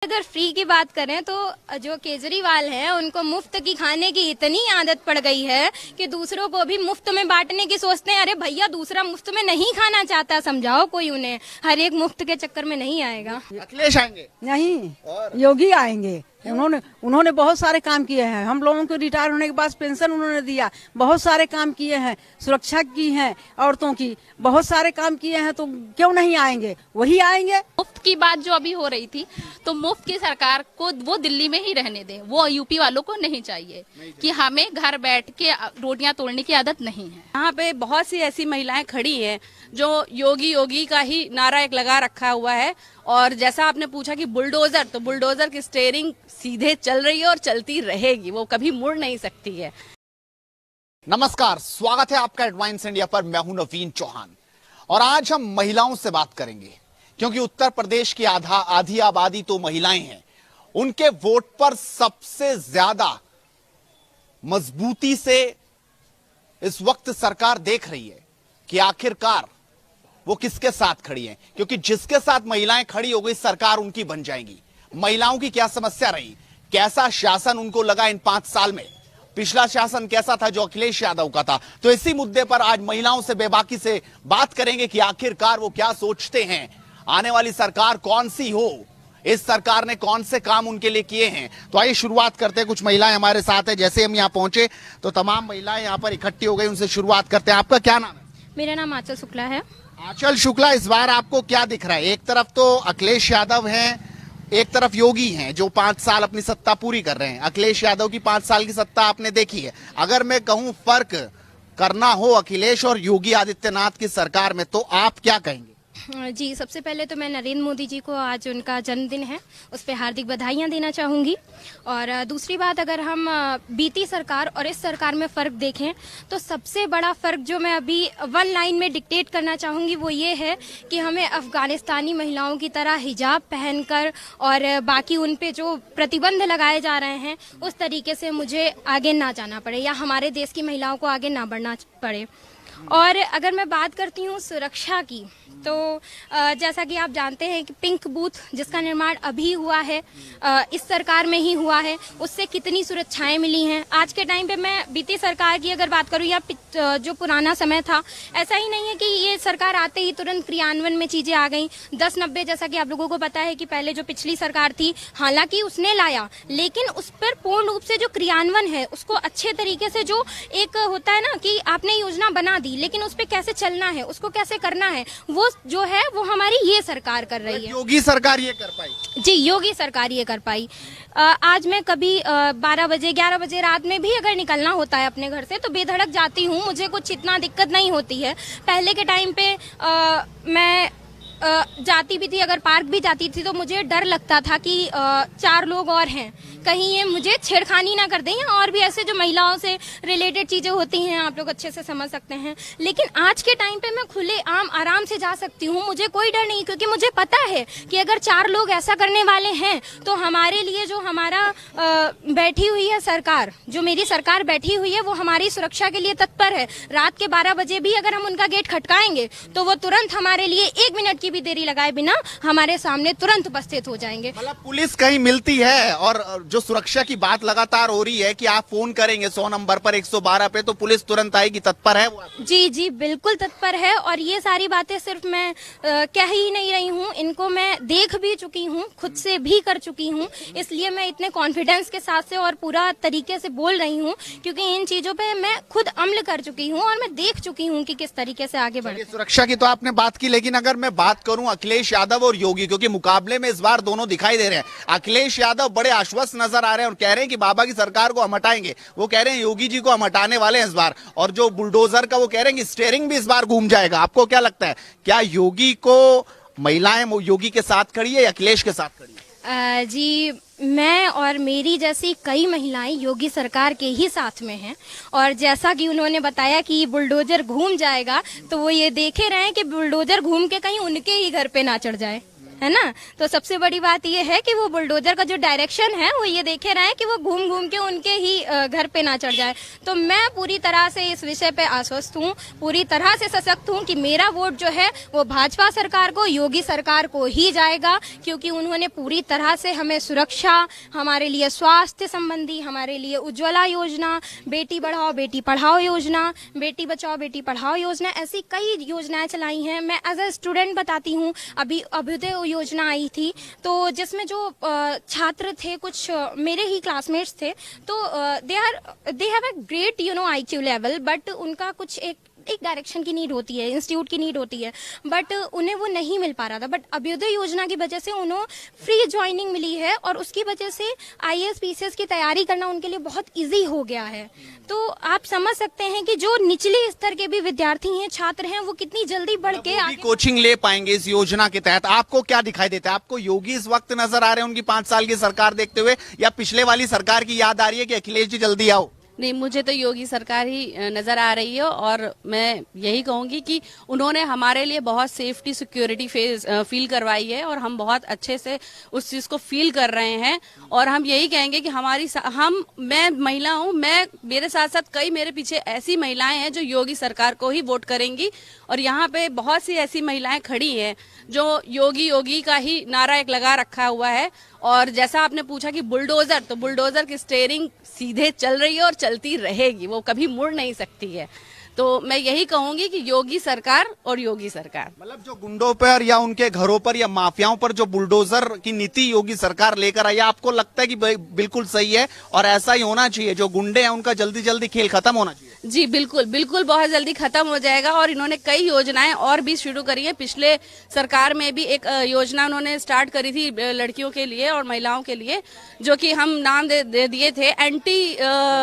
अगर फ्री की बात करें तो जो केजरीवाल हैं उनको मुफ्त की खाने की इतनी आदत पड़ गई है कि दूसरों को भी मुफ्त में बांटने की सोचते हैं। अरे भैया, दूसरा मुफ्त में नहीं खाना चाहता, समझाओ कोई उन्हें। हर एक मुफ्त के चक्कर में नहीं आएगा। अखिलेश आएंगे? नहीं, योगी आएंगे। उन्होंने बहुत सारे काम किए हैं। हम लोगों को रिटायर होने के बाद पेंशन उन्होंने दिया, बहुत सारे काम किए हैं, सुरक्षा की है औरतों की, बहुत सारे काम किए हैं। तो क्यों नहीं आएंगे? वही आएंगे। मुफ्त की बात जो अभी हो रही थी, तो मुफ्त की सरकार को वो दिल्ली में ही रहने दें, वो यूपी वालों को नहीं चाहिए कि हमें घर बैठ के रोटियां तोड़ने की आदत नहीं है। यहाँ पे बहुत सी ऐसी महिलाएं खड़ी हैं जो योगी योगी का ही नारा एक लगा रखा हुआ है। और जैसा आपने पूछा कि बुलडोजर, तो बुलडोजर की स्टीयरिंग सीधे चल रही है और चलती रहेगी, वो कभी मुड़ नहीं सकती है। नमस्कार, स्वागत है आपका एडवांस इंडिया पर। मैं हूं नवीन चौहान और आज हम महिलाओं से बात करेंगे, क्योंकि उत्तर प्रदेश की आधी आबादी तो महिलाएं हैं। उनके वोट पर सबसे ज्यादा मजबूती से इस वक्त सरकार देख रही है कि आखिरकार वो किसके साथ खड़ी है, क्योंकि जिसके साथ महिलाएं खड़ी हो गई सरकार उनकी बन जाएगी। महिलाओं की क्या समस्या रही, कैसा शासन उनको लगा इन 5 साल में, पिछला शासन कैसा था जो अखिलेश यादव का था, तो इसी मुद्दे पर आज महिलाओं से बेबाकी से बात करेंगे कि आखिरकार वो क्या सोचते हैं। आने वाली सरकार कौन सी हो, इस सरकार ने कौन से काम उनके लिए किए हैं। तो आइए शुरुआत करते हैं। कुछ महिलाएं हमारे साथ है। जैसे हम यहाँ पहुंचे तो तमाम महिलाएं यहाँ पर इकट्ठी हो गई, उनसे शुरुआत करते हैं। आपका क्या नाम है? मेरा नाम आंचल शुक्ला है। आंचल शुक्ला, इस बार आपको क्या दिख रहा है? एक तरफ तो अखिलेश यादव हैं, एक तरफ योगी हैं जो 5 साल अपनी सत्ता पूरी कर रहे हैं। अखिलेश यादव की 5 साल की सत्ता आपने देखी है। अगर मैं कहूं फर्क करना हो अखिलेश और योगी आदित्यनाथ की सरकार में, तो आप क्या कहेंगे? जी, सबसे पहले तो मैं नरेंद्र मोदी जी को, आज उनका जन्मदिन है, उस पर हार्दिक बधाइयाँ देना चाहूँगी। और दूसरी बात, अगर हम बीती सरकार और इस सरकार में फ़र्क देखें तो सबसे बड़ा फ़र्क जो मैं अभी वन लाइन में डिक्टेट करना चाहूँगी वो ये है कि हमें अफ़गानिस्तानी महिलाओं की तरह हिजाब पहनकर और बाकी उन पे जो प्रतिबंध लगाए जा रहे हैं उस तरीके से मुझे आगे ना जाना पड़े, या हमारे देश की महिलाओं को आगे ना बढ़ना पड़े। और अगर मैं बात करती हूँ सुरक्षा की, तो जैसा कि आप जानते हैं कि पिंक बूथ जिसका निर्माण अभी हुआ है, इस सरकार में ही हुआ है, उससे कितनी सुरक्षाएं मिली हैं। आज के टाइम पे मैं बीती सरकार की अगर बात करूँ या जो पुराना समय था, ऐसा ही नहीं है कि ये सरकार आते ही तुरंत क्रियान्वयन में चीज़ें आ गई। 10-90 जैसा कि आप लोगों को पता है कि पहले जो पिछली सरकार थी, हालांकि उसने लाया, लेकिन उस पर पूर्ण रूप से जो क्रियान्वयन है उसको अच्छे तरीके से, जो एक होता है ना कि आपने योजना बना दी लेकिन उस पर कैसे चलना है, उसको कैसे करना है, वो जो है वो हमारी ये सरकार कर रही है। योगी सरकार ये कर पाई? जी, योगी सरकार ये कर पाई। आज मैं कभी 12 बजे 11 बजे रात में भी अगर निकलना होता है अपने घर से तो बेधड़क जाती हूँ, मुझे कुछ इतना दिक्कत नहीं होती है। पहले के टाइम पे मैं जाती भी थी, अगर पार्क भी जाती थी तो मुझे डर लगता था कि 4 लोग और हैं, कहीं ये मुझे छेड़खानी ना कर दें, या और भी ऐसे जो महिलाओं से रिलेटेड चीज़ें होती हैं, आप लोग अच्छे से समझ सकते हैं। लेकिन आज के टाइम पे मैं खुले आम आराम से जा सकती हूँ, मुझे कोई डर नहीं, क्योंकि मुझे पता है कि अगर 4 लोग ऐसा करने वाले हैं तो हमारे लिए जो हमारा बैठी हुई है सरकार, जो मेरी सरकार बैठी हुई है, वो हमारी सुरक्षा के लिए तत्पर है। रात के 12 बजे भी अगर हम उनका गेट खटकाएंगे तो वो तुरंत हमारे लिए 1 मिनट भी देरी लगाए बिना हमारे सामने तुरंत उपस्थित हो जाएंगे। मतलब पुलिस कहीं मिलती है, और जो सुरक्षा की बात लगातार हो रही है कि आप फोन करेंगे 100 नंबर पर 112 पे तो पुलिस तुरंत आएगी, तत्पर है वो? जी जी, बिल्कुल तत्पर है। और ये सारी बातें सिर्फ मैं कह ही नहीं रही हूँ, इनको मैं देख भी चुकी हूँ, खुद से भी कर चुकी हूँ, इसलिए मैं इतने कॉन्फिडेंस के साथ से और पूरा तरीके से बोल रही हूँ, क्योंकि इन चीजों पे मैं खुद अमल कर चुकी हूँ और मैं देख चुकी हूँ कि किस तरीके से आगे बढ़े। सुरक्षा की तो आपने बात की, लेकिन अगर मैं बात करूं अखिलेश यादव और योगी, क्योंकि मुकाबले में इस बार दोनों दिखाई दे रहे हैं। अखिलेश यादव बड़े आश्वस्त नजर आ रहे हैं और कह रहे हैं कि बाबा की सरकार को हम हटाएंगे, वो कह रहे हैं योगी जी को हम हटाने वाले हैं इस बार। और जो बुलडोजर का, वो कह रहे हैं कि स्टीयरिंग भी इस बार घूम जाएगा। आपको क्या लगता है, क्या योगी को महिलाएं योगी के साथ खड़ी है या अखिलेश के साथ खड़ी है? जी, मैं और मेरी जैसी कई महिलाएं योगी सरकार के ही साथ में हैं, और जैसा कि उन्होंने बताया कि बुलडोजर घूम जाएगा, तो वो ये देखे रहे हैं कि बुलडोजर घूम के कहीं उनके ही घर पे ना चढ़ जाए। है ना। तो सबसे बड़ी बात ये है कि वो बुलडोजर का जो डायरेक्शन है वो ये देखे रहे हैं कि वो घूम घूम के उनके ही घर पे ना चढ़ जाए। तो मैं पूरी तरह से इस विषय पे आश्वस्त हूँ, पूरी तरह से सशक्त हूँ कि मेरा वोट जो है वो भाजपा सरकार को, योगी सरकार को ही जाएगा, क्योंकि उन्होंने पूरी तरह से हमें सुरक्षा, हमारे लिए स्वास्थ्य संबंधी, हमारे लिए उज्ज्वला योजना, बेटी बढ़ाओ बेटी पढ़ाओ योजना, बेटी बचाओ बेटी पढ़ाओ योजना, ऐसी कई योजनाएं चलाई हैं। मैं एज अ स्टूडेंट बताती हूँ, अभी अभ्युदय योजना आई थी, तो जिसमें जो छात्र थे, कुछ मेरे ही क्लासमेट्स थे, तो they have a great IQ level, but उनका कुछ एक डायरेक्शन की नीड होती है, इंस्टीट्यूट की नीड होती है, बट उन्हें वो नहीं मिल पा रहा था। बट अभ्युदय योजना की वजह से उन्हें फ्री ज्वाइनिंग मिली है और उसकी वजह से IAS PCS की तैयारी करना उनके लिए बहुत इजी हो गया है। तो आप समझ सकते हैं कि जो निचले स्तर के भी विद्यार्थी हैं, छात्र हैं, वो कितनी जल्दी बढ़ के आगे कोचिंग ले पाएंगे इस योजना के तहत। आपको क्या दिखाई देता है? आपको योगी इस वक्त नजर आ रहे हैं उनकी 5 साल की सरकार देखते हुए, या पिछले वाली सरकार की याद आ रही है कि अखिलेश जी जल्दी आओ? नहीं, मुझे तो योगी सरकार ही नजर आ रही है और मैं यही कहूंगी कि उन्होंने हमारे लिए बहुत सेफ्टी सिक्योरिटी फील करवाई है और हम बहुत अच्छे से उस चीज को फील कर रहे हैं। और हम यही कहेंगे कि मैं महिला हूं, मैं मेरे साथ साथ कई मेरे पीछे ऐसी महिलाएं हैं जो योगी सरकार को ही वोट करेंगी। और यहाँ पे बहुत सी ऐसी महिलाएं खड़ी हैं जो योगी योगी का ही नारा एक लगा रखा हुआ है। और जैसा आपने पूछा कि बुलडोजर, तो बुलडोजर की स्टीयरिंग सीधे चल रही है और चलती रहेगी, वो कभी मुड़ नहीं सकती है। तो मैं यही कहूंगी कि योगी सरकार और योगी सरकार, मतलब जो गुंडों पर या उनके घरों पर या माफियाओं पर जो बुलडोजर की नीति योगी सरकार लेकर आई, आपको लगता है कि बिल्कुल सही है और ऐसा ही होना चाहिए? जो गुंडे हैं उनका जल्दी जल्दी खेल खत्म होना चाहिए। जी बिल्कुल बिल्कुल, बहुत जल्दी खत्म हो जाएगा। और इन्होंने कई योजनाएं और भी शुरू करी है। पिछले सरकार में भी एक योजना उन्होंने स्टार्ट करी थी लड़कियों के लिए और महिलाओं के लिए, जो कि हम नाम दे दिए थे एंटी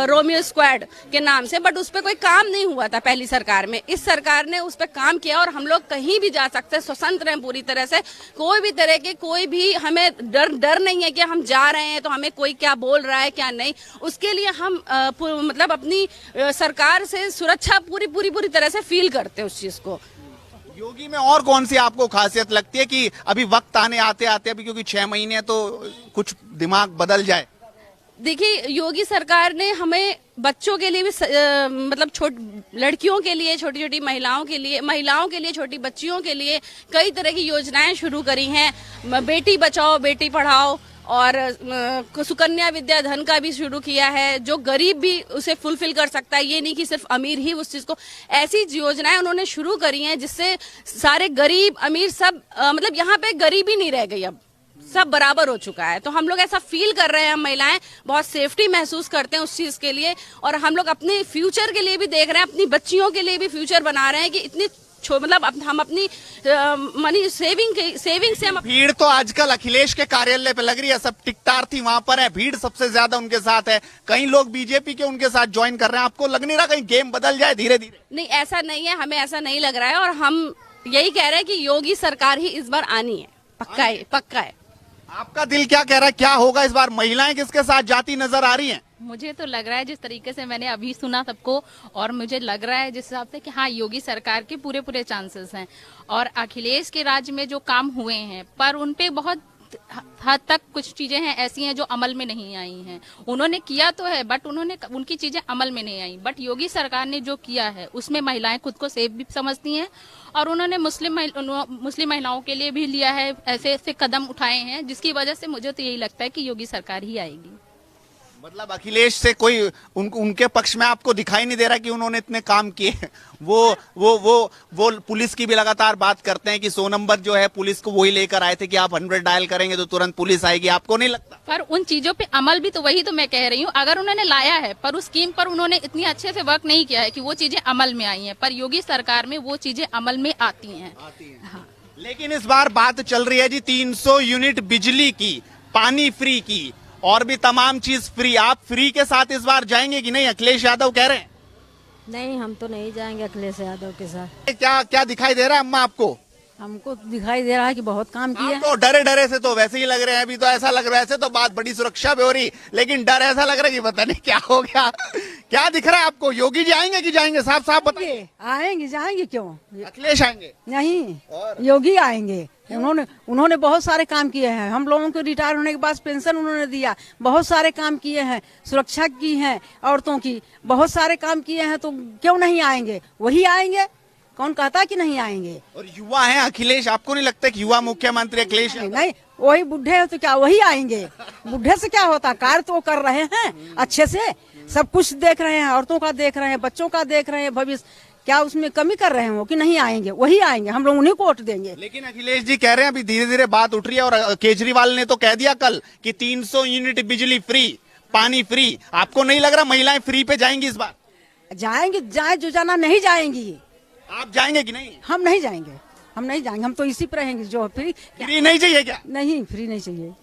रोमियो स्क्वाड के नाम से, बट उस पर कोई काम नहीं हुआ था पहली सरकार में। इस सरकार ने उस पर काम किया और हम लोग कहीं भी जा सकते हैं, स्वतंत्र हैं पूरी तरह से। कोई भी तरह के कोई भी हमें डर नहीं है कि हम जा रहे हैं तो हमें कोई क्या बोल रहा है क्या नहीं। उसके लिए हम मतलब अपनी सरकार से सुरक्षा पूरी तरह से फील करते हैं उस चीज को। योगी में और कौन सी आपको खासियत लगती है कि अभी वक्त आते आते अभी, क्योंकि 6 महीने तो कुछ दिमाग बदल जाए? देखिए, योगी सरकार ने हमें बच्चों के लिए भी मतलब लड़कियों के लिए, छोटी छोटी महिलाओं के लिए, छोटी बच्चियों के लिए कई तरह की योजनाएं शुरू करी हैं। बेटी बचाओ बेटी पढ़ाओ और सुकन्या विद्या धन का भी शुरू किया है, जो गरीब भी उसे फुलफिल कर सकता है। ये नहीं कि सिर्फ अमीर ही उस चीज को, ऐसी योजनाएं उन्होंने शुरू करी हैं जिससे सारे गरीब अमीर सब मतलब यहाँ पे गरीबी नहीं रह गई, अब सब बराबर हो चुका है। तो हम लोग ऐसा फील कर रहे हैं, हम महिलाएं बहुत सेफ्टी महसूस करते हैं उस चीज के लिए। और हम लोग अपने फ्यूचर के लिए भी देख रहे हैं, अपनी बच्चियों के लिए भी फ्यूचर बना रहे हैं कि इतनी मतलब हम अपनी मनी सेविंग से हम। भीड़ तो आजकल अखिलेश के कार्यालय पे लग रही है, सब टिकटार थी वहां पर है, भीड़ सबसे ज्यादा उनके साथ है। कई लोग बीजेपी के उनके साथ ज्वाइन कर रहे हैं। आपको लग नहीं रहा कहीं गेम बदल जाए धीरे धीरे? नहीं, ऐसा नहीं है, हमें ऐसा नहीं लग रहा है। और हम यही कह रहे हैं कि योगी सरकार ही इस बार आनी है, पक्का है। आपका दिल क्या कह रहा है, क्या होगा इस बार? महिलाएं किसके साथ जाती नजर आ रही हैं? मुझे तो लग रहा है, जिस तरीके से मैंने अभी सुना सबको, और मुझे लग रहा है जिस हिसाब से कि हाँ, योगी सरकार के पूरे चांसेस हैं। और अखिलेश के राज्य में जो काम हुए हैं, पर उनपे बहुत हद तक कुछ चीजें हैं ऐसी हैं जो अमल में नहीं आई हैं। उन्होंने किया तो है, बट उनकी चीजें अमल में नहीं आई। बट योगी सरकार ने जो किया है उसमें महिलाएं खुद को सेफ भी समझती हैं और उन्होंने मुस्लिम महिलाओं के लिए भी लिया है, ऐसे कदम उठाए हैं, जिसकी वजह से मुझे तो यही लगता है कि योगी सरकार ही आएगी। मतलब अखिलेश से कोई उनके पक्ष में आपको दिखाई नहीं दे रहा कि उन्होंने इतने काम किए? वो पुलिस की भी लगातार बात करते हैं कि 100 नंबर जो है पुलिस को वही लेकर आए थे कि आप 100 डायल करेंगे तो तुरंत पुलिस आएगी। आपको नहीं लगता? पर उन चीजों पे अमल भी तो वही तो मैं कह रही हूँ, अगर उन्होंने लाया है पर उस स्कीम पर उन्होंने इतनी अच्छे से वर्क नहीं किया है कि वो चीजें अमल में आई हैं। पर योगी सरकार में वो चीजें अमल में आती हैं। हाँ। लेकिन इस बार बात चल रही है जी 300 यूनिट बिजली की, पानी फ्री की और भी तमाम चीज फ्री। आप फ्री के साथ इस बार जाएंगे कि नहीं? अखिलेश यादव कह रहे हैं। नहीं, हम तो नहीं जाएंगे अखिलेश यादव के साथ। क्या दिखाई दे रहा है अम्मा आपको? हमको दिखाई दे रहा है कि बहुत काम किया। तो डरे से तो वैसे ही लग रहे हैं, अभी तो ऐसा लग रहा है, ऐसे तो बात बड़ी सुरक्षा भी हो रही, लेकिन डर ऐसा लग रहा है कि पता नहीं क्या हो गया। क्या दिख रहा है आपको? योगी जी आएंगे कि जाएंगे? साफ बताइए। आएंगे, जाएंगे क्यों? अखिलेश आएंगे? नहीं, योगी आएंगे। उन्होंने उन्होंने बहुत सारे काम किए हैं। हम लोगों को रिटायर होने के बाद पेंशन उन्होंने दिया, बहुत सारे काम किए हैं, सुरक्षा की है औरतों की, बहुत सारे काम किए हैं। तो क्यों नहीं आएंगे? वही आएंगे, कौन कहता कि नहीं आएंगे? और युवा है अखिलेश, आपको नहीं लगता कि युवा मुख्यमंत्री अखिलेश नहीं, नहीं, वही बुढ़े हैं तो क्या वही आएंगे? बुढ़े से क्या होता? कार्य तो वो कर रहे हैं अच्छे से, सब कुछ देख रहे हैं, औरतों का देख रहे हैं, बच्चों का देख रहे हैं, भविष्य क्या उसमें कमी कर रहे हैं वो कि नहीं आएंगे? वही आएंगे, हम लोग उन्हीं को वोट देंगे। लेकिन अखिलेश जी कह रहे हैं अभी धीरे धीरे बात उठ रही है, और केजरीवाल ने तो कह दिया कल कि 300 यूनिट बिजली फ्री, पानी फ्री। आपको नहीं लग रहा महिलाएं फ्री पे जाएंगी इस बार? जाएंगे, जाए जो जाना, नहीं जाएंगी। आप जाएंगे कि नहीं? हम नहीं जाएंगे, हम नहीं जाएंगे, हम तो इसी पर रहेंगे। जो फ्री फ्री नहीं चाहिए क्या? नहीं, फ्री नहीं चाहिए।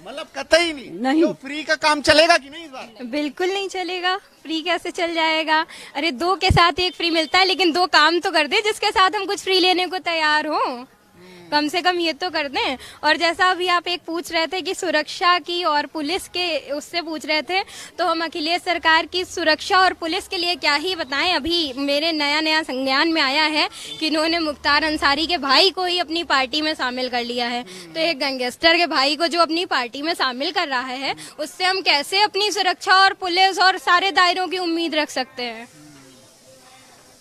मतलब कतई नहीं? नहीं। तो फ्री का काम चलेगा कि नहीं इस बार? बिल्कुल नहीं चलेगा। फ्री कैसे चल जाएगा? अरे दो के साथ एक फ्री मिलता है, लेकिन दो काम तो कर दे जिसके साथ हम कुछ फ्री लेने को तैयार हो। कम से कम ये तो कर दें। और जैसा अभी आप एक पूछ रहे थे कि सुरक्षा की और पुलिस के, उससे पूछ रहे थे, तो हम अखिलेश सरकार की सुरक्षा और पुलिस के लिए क्या ही बताएं। अभी मेरे नया संज्ञान में आया है कि इन्होंने मुख्तार अंसारी के भाई को ही अपनी पार्टी में शामिल कर लिया है। तो एक गैंगस्टर के भाई को जो अपनी पार्टी में शामिल कर रहा है, उससे हम कैसे अपनी सुरक्षा और पुलिस और सारे दायरों की उम्मीद रख सकते हैं?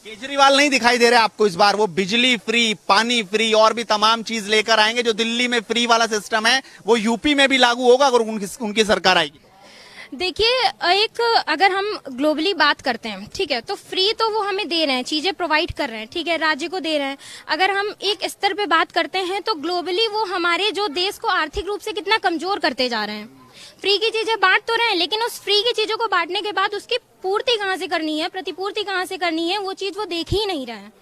केजरीवाल नहीं दिखाई दे रहे आपको इस बार? वो बिजली फ्री, पानी फ्री और भी तमाम चीज लेकर आएंगे। जो दिल्ली में फ्री वाला सिस्टम है वो यूपी में भी लागू होगा अगर उनकी सरकार आएगी। देखिए, एक अगर हम ग्लोबली बात करते हैं, ठीक है, तो फ्री तो वो हमें दे रहे हैं, चीजें प्रोवाइड कर रहे हैं, ठीक है, राज्य को दे रहे हैं। अगर हम एक स्तर पे बात करते हैं तो ग्लोबली वो हमारे जो देश को आर्थिक रूप से कितना कमजोर करते जा रहे हैं। फ्री की चीजें बांट तो रहे हैं, लेकिन उस फ्री की चीजों को बांटने के बाद उसकी पूर्ति कहाँ से करनी है, प्रतिपूर्ति कहाँ से करनी है, वो चीज वो देख ही नहीं रहे हैं।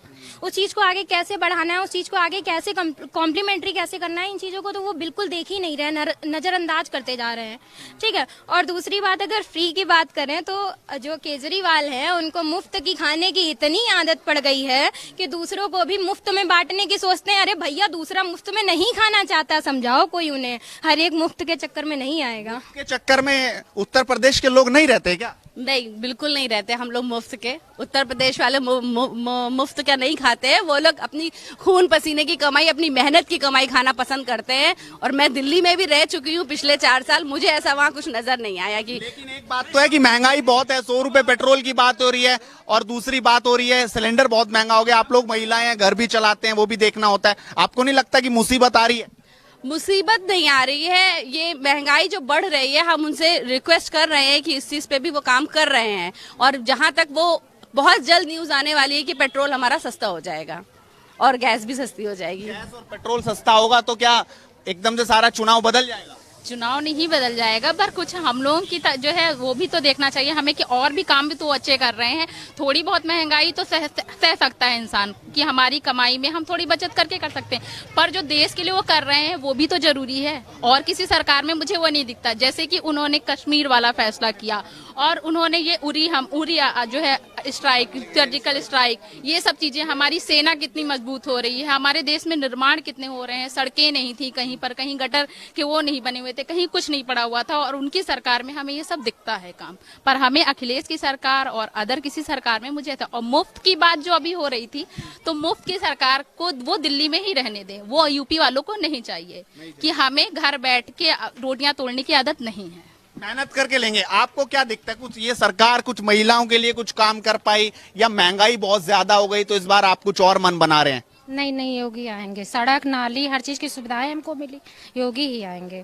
उस चीज को आगे कैसे बढ़ाना है, उस चीज को आगे कैसे कॉम्प्लीमेंट्री कैसे करना है, इन चीजों को तो वो बिल्कुल देख ही नहीं रहे, नजरअंदाज करते जा रहे हैं, ठीक है। और दूसरी बात, अगर फ्री की बात करें तो जो केजरीवाल है उनको मुफ्त की खाने की इतनी आदत पड़ गई है कि दूसरों को भी मुफ्त में बांटने की सोचते हैं। अरे भैया, दूसरा मुफ्त में नहीं खाना चाहता, समझाओ कोई उन्हें। हर एक मुफ्त के चक्कर में नहीं आएगा। के चक्कर में उत्तर प्रदेश के लोग नहीं रहते क्या? नहीं, बिल्कुल नहीं रहते हम लोग मुफ्त के। उत्तर प्रदेश वाले मुफ्त क्या नहीं खाते हैं, वो लोग अपनी खून पसीने की कमाई, अपनी मेहनत की कमाई खाना पसंद करते हैं। और मैं दिल्ली में भी रह चुकी हूँ पिछले 4 साल, मुझे ऐसा वहाँ कुछ नजर नहीं आया कि। लेकिन एक बात तो है कि महंगाई बहुत है, 100 रुपए पेट्रोल की बात हो रही है, और दूसरी बात हो रही है सिलेंडर बहुत महंगा हो गया। आप लोग महिलाएं हैं, घर भी चलाते हैं, वो भी देखना होता है। आपको नहीं लगता कि मुसीबत आ रही है? मुसीबत नहीं आ रही है, ये महंगाई जो बढ़ रही है, हम उनसे रिक्वेस्ट कर रहे हैं कि इस चीज पे भी वो काम कर रहे हैं। और जहां तक वो बहुत जल्द न्यूज आने वाली है कि पेट्रोल हमारा सस्ता हो जाएगा और गैस भी सस्ती हो जाएगी। गैस और पेट्रोल सस्ता होगा तो क्या एकदम से सारा चुनाव बदल जाएगा? चुनाव नहीं बदल जाएगा, पर कुछ हम लोगों की जो है वो भी तो देखना चाहिए हमें कि और भी काम भी तो अच्छे कर रहे हैं। थोड़ी बहुत महंगाई तो सह सकता है इंसान कि हमारी कमाई में हम थोड़ी बचत करके कर सकते हैं, पर जो देश के लिए वो कर रहे हैं वो भी तो जरूरी है। और किसी सरकार में मुझे वो नहीं दिखता। जैसे कि उन्होंने कश्मीर वाला फैसला किया और उन्होंने ये उरी जो है स्ट्राइक, सर्जिकल स्ट्राइक, ये सब चीजें, हमारी सेना कितनी मजबूत हो रही है, हमारे देश में निर्माण कितने हो रहे हैं। सड़कें नहीं थी कहीं पर, कहीं गटर के वो नहीं बने हुए थे, कहीं कुछ नहीं पड़ा हुआ था, और उनकी सरकार में हमें ये सब दिखता है काम। पर हमें अखिलेश की सरकार और अदर किसी सरकार में मुझे था। और मुफ्त की बात जो अभी हो रही थी, तो मुफ्त की सरकार को वो दिल्ली में ही रहने दे, वो यूपी वालों को नहीं चाहिए कि हमें घर बैठ के रोटियां तोड़ने की आदत नहीं है। मेहनत करके लेंगे। आपको क्या दिखता है, कुछ ये सरकार कुछ महिलाओं के लिए कुछ काम कर पाई, या महंगाई बहुत ज्यादा हो गई तो इस बार आप कुछ और मन बना रहे हैं? नहीं नहीं, योगी आएंगे। सड़क, नाली, हर चीज की सुविधाएं हमको मिली, योगी ही आएंगे।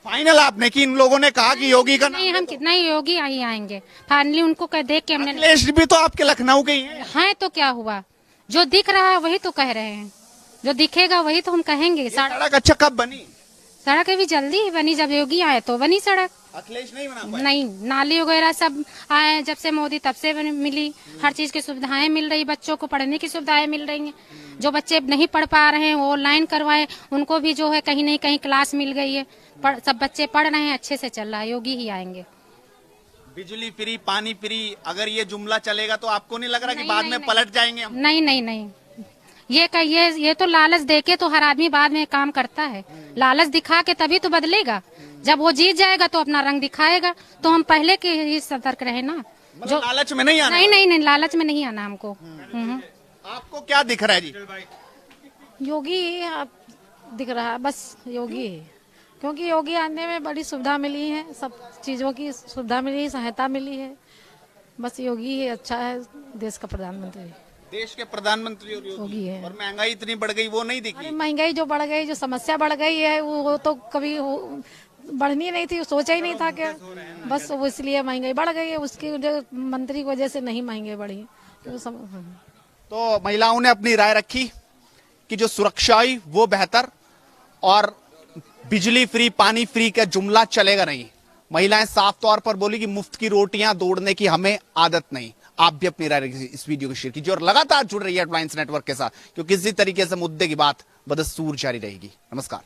फाइनल आपने कि इन लोगों ने कहा कि योगी का नहीं, हम कितना ही योगी ही आएंगे फाइनली। उनको देख के हमने, अखिलेश भी तो आपके लखनऊ के ही हैं। हाँ तो क्या हुआ, जो दिख रहा है वही तो कह रहे हैं, जो दिखेगा वही तो हम कहेंगे। सड़क अच्छा कब बनी? सड़क अभी जल्दी ही बनी, जब योगी आए तो बनी सड़क। अखिलेश नहीं बना पाया? नहीं, नाली वगैरह सब आए जब से मोदी, तब से मिली। हर चीज की सुविधाएं मिल रही, बच्चों को पढ़ने की सुविधाएं मिल रही हैं। जो बच्चे नहीं पढ़ पा रहे हैं वो ऑनलाइन करवाए, उनको भी जो है कहीं नहीं कहीं क्लास मिल गई है। सब बच्चे पढ़ रहे हैं, अच्छे से चल रहा है। योगी ही आएंगे। बिजली फ्री, पानी फ्री, अगर ये जुमला चलेगा तो आपको नहीं लग रहा कि बाद में पलट जाएंगे हम? नहीं नहीं नहीं, ये तो लालच देके तो हर आदमी बाद में काम करता है। लालच दिखा के तभी तो बदलेगा। जब वो जीत जाएगा तो अपना रंग दिखाएगा। तो हम पहले के ही सतर्क रहे ना। जो लालच में नहीं आना? नहीं नहीं नहीं, लालच में नहीं आना हमको। आपको क्या दिख रहा है जी? योगी दिख रहा है बस योगी है, क्योंकि योगी आने में बड़ी सुविधा मिली है, सब चीज़ों की सुविधा मिली, सहायता मिली है। बस योगी ही अच्छा है देश का प्रधानमंत्री। देश के प्रधानमंत्री और योगी है। और महंगाई इतनी बढ़ गई वो नहीं अरे दिखी। महंगाई जो बढ़ गई, जो समस्या बढ़ गई है वो तो कभी बढ़नी नहीं थी, सोचा ही नहीं था क्या। बस वो इसलिए महंगाई बढ़ गई है, उसकी जो मंत्री की वजह से नहीं महंगाई बढ़ी। तो महिलाओं ने अपनी राय रखी कि जो सुरक्षा हुई वो बेहतर, और बिजली फ्री पानी फ्री का जुमला चलेगा नहीं। महिलाएं साफ तौर पर बोली कि मुफ्त की रोटियां दौड़ने की हमें आदत नहीं। आप भी अपनी राय इस वीडियो को शेयर कीजिए और लगातार जुड़ रही है हेडलाइंस नेटवर्क के साथ, क्योंकि इसी तरीके से मुद्दे की बात बदस्तूर जारी रहेगी। नमस्कार।